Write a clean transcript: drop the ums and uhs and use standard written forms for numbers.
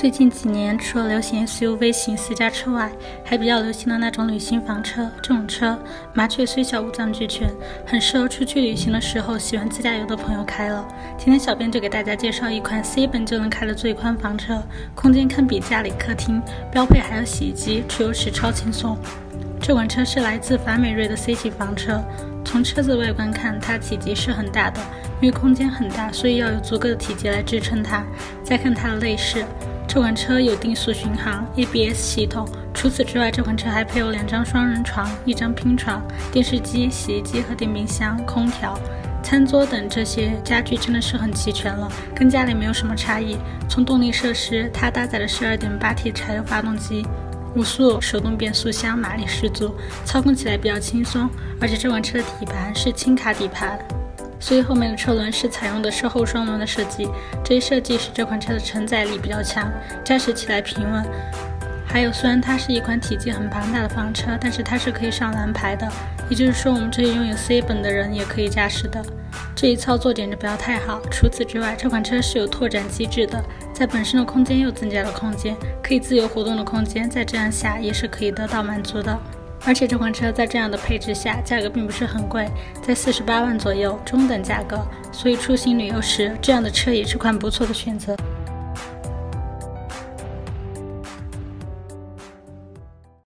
最近几年，除了流行 SUV 型私家车外，还比较流行的那种旅行房车。这种车，麻雀虽小五脏俱全，很适合出去旅行的时候喜欢自驾游的朋友开了。今天小编就给大家介绍一款 C 本就能开的最宽房车，空间堪比家里客厅，标配还有洗衣机，出游时超轻松。这款车是来自法美瑞的 C 级房车。从车子外观看，它体积是很大的，因为空间很大，所以要有足够的体积来支撑它。再看它的内饰，这款车有定速巡航 ABS 系统，除此之外，这款车还配有2张双人床、1张拼床、电视机、洗衣机和电冰箱、空调、餐桌等这些家具真的是很齐全了，跟家里没有什么差异。从动力设施，它搭载的是 2.8T 柴油发动机，5速手动变速箱，马力十足，操控起来比较轻松。而且这款车的底盘是轻卡底盘，所以后面的车轮是采用的是后双轮的设计，这一设计使这款车的承载力比较强，驾驶起来平稳。还有，虽然它是一款体积很庞大的房车，但是它是可以上蓝牌的，也就是说我们这里拥有 C 本的人也可以驾驶的。这一操作点就不要太好。除此之外，这款车是有拓展机制的，在本身的空间又增加了空间，可以自由活动的空间在这样下也是可以得到满足的。而且这款车在这样的配置下，价格并不是很贵，在48万左右，中等价格，所以出行旅游时，这样的车也是款不错的选择。